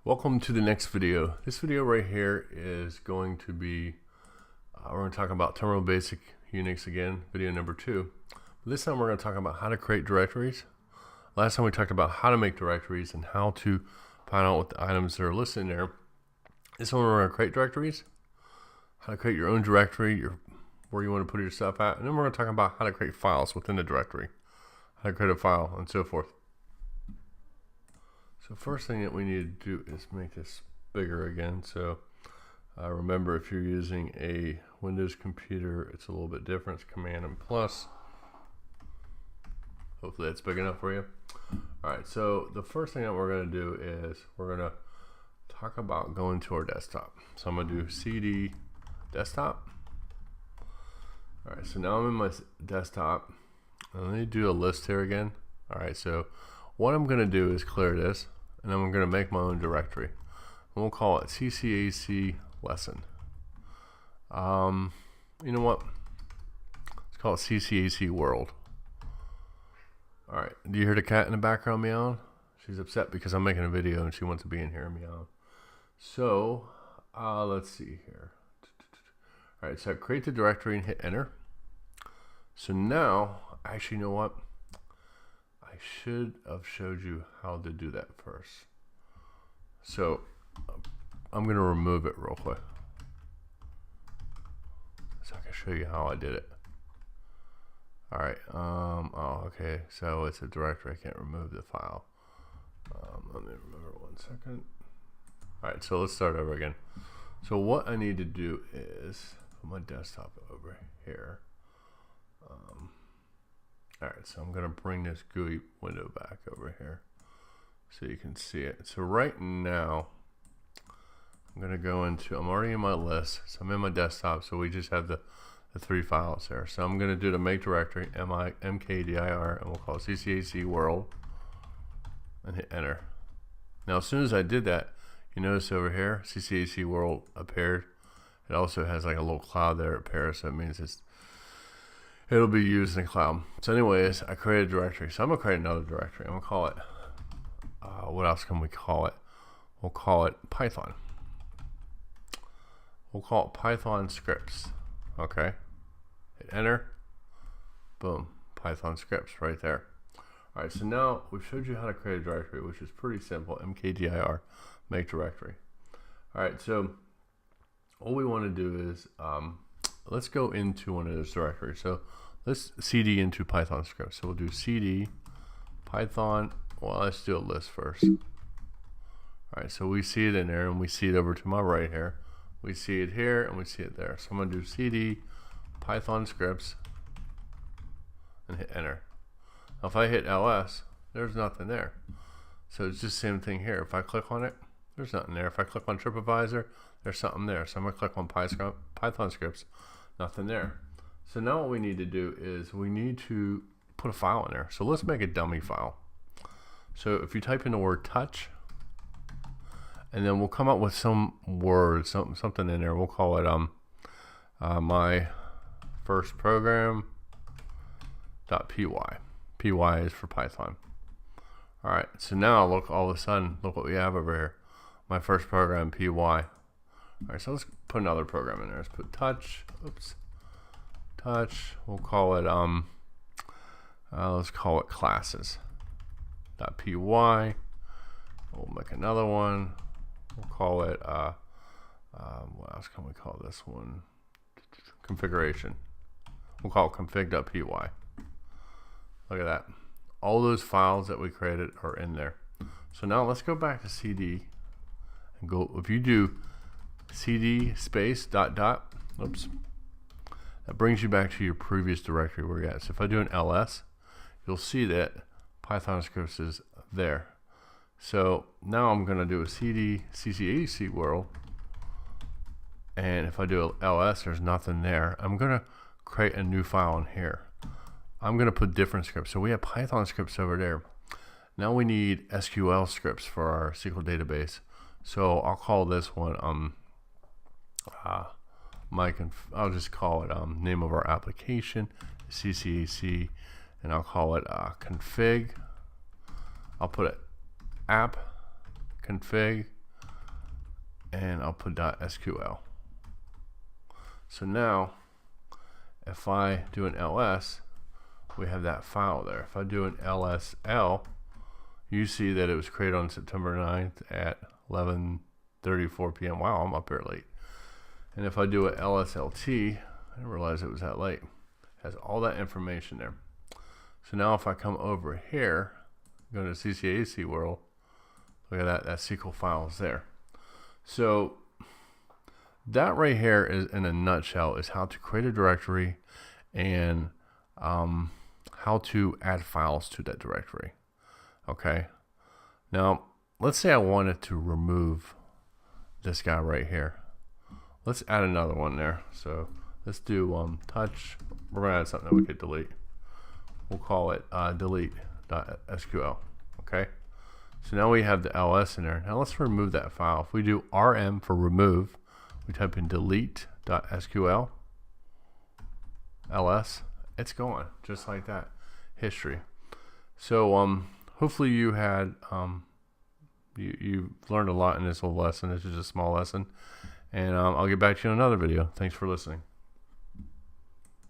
Welcome to the next video. This video right here is going to be, we're going to talk about Terminal Basic Unix again, video number 2. This time we're going to talk about how to create directories. Last time we talked about how to make directories and how to find out what the items that are listed in there. This one we're going to create directories, how to create your own directory, where you want to put your stuff at, and then we're going to talk about how to create files within the directory, how to create a file, and so forth. So first thing that we need to do is make this bigger again. So remember, if you're using a Windows computer, it's a little bit different. It's Command and plus. Hopefully that's big enough for you. All right, so the first thing that we're going to do is we're going to talk about going to our desktop. So I'm going to do CD desktop. All right, so now I'm in my desktop. Let me do a list here again. All right, so what I'm going to do is clear this, and then I'm going to make my own directory. And we'll call it CCAC lesson. You know what? Let's call it CCAC world. All right. Do you hear the cat in the background meowing? She's upset because I'm making a video and she wants to be in here meowing. So let's see here. All right. So create the directory and hit enter. So now, actually, you know what? I should have showed you how to do that first. So I'm going to remove it real quick so I can show you how I did it. All right. Oh, okay. So it's a directory. I can't remove the file. Let me remember 1 second. All right. So let's start over again. So what I need to do is put my desktop over here. Alright, so I'm going to bring this GUI window back over here so you can see it. So right now, I'm going to go into, I'm already in my list, so I'm in my desktop, so we just have the 3 files there. So I'm going to do the make directory, mkdir, and we'll call it CCAC world, and hit enter. Now as soon as I did that, you notice over here, CCAC world appeared. It also has like a little cloud there that appears, so it means it'll be used in the cloud. So anyways, I created a directory. So I'm going to create another directory. I'm going to call it, what else can we call it? We'll call it Python. We'll call it Python Scripts. Okay. Hit enter. Boom. Python Scripts right there. All right, so now we've showed you how to create a directory, which is pretty simple. mkdir, make directory. All right, so all we want to do is, let's go into one of those directories. So let's cd into Python script. So we'll do cd Python. Well, let's do a list first. All right, so we see it in there, and we see it over to my right here. We see it here, and we see it there. So I'm going to do cd Python scripts and hit enter. Now if I hit ls, there's nothing there. So it's just the same thing here. If I click on it, there's nothing there. If I click on TripAdvisor, there's something there. So I'm going to click on Python scripts. Nothing there. So now what we need to do is we need to put a file in there. So let's make a dummy file. So if you type in the word touch, and then we'll come up with some words, something in there. We'll call it my first program .py. Py is for Python. All right. So now look, all of a sudden, look what we have over here. My first program py. All right, so let's put another program in there. Let's put touch. Oops, touch. We'll call it let's call it classes. .py. We'll make another one. We'll call it what else can we call this one? Configuration. We'll call it config.py. Look at that. All those files that we created are in there. So now let's go back to CD and go. If you do cd space ... oops, that brings you back to your previous directory where you're at. So if I do an ls, you'll see that Python scripts is there. So now I'm going to do a cd CCAC world, and if I do a ls, there's nothing there. I'm going to create a new file in here. I'm going to put different scripts. So we have Python scripts over there. Now we need SQL scripts for our SQL database. So I'll call this one I'll just call it name of our application, CCAC, and I'll call it config. I'll put it app config and I'll put .sql. So now if I do an ls, we have that file there. If I do an lsl, you see that it was created on September 9th at 11:34 p.m. Wow, I'm up here late. And if I do a lslt, I didn't realize it was that late. It has all that information there. So now if I come over here, go to CCAC world, look at that SQL file is there. So that right here is, in a nutshell, is how to create a directory and how to add files to that directory. Okay. Now, let's say I wanted to remove this guy right here. Let's add another one there. So let's do touch. We're going to add something that we could delete. We'll call it delete.sql. Okay. So now we have the ls in there. Now let's remove that file. If we do rm for remove, we type in delete.sql ls, it's gone just like that. History. So hopefully you had you've learned a lot in this little lesson. This is a small lesson, and I'll get back to you in another video. Thanks for listening.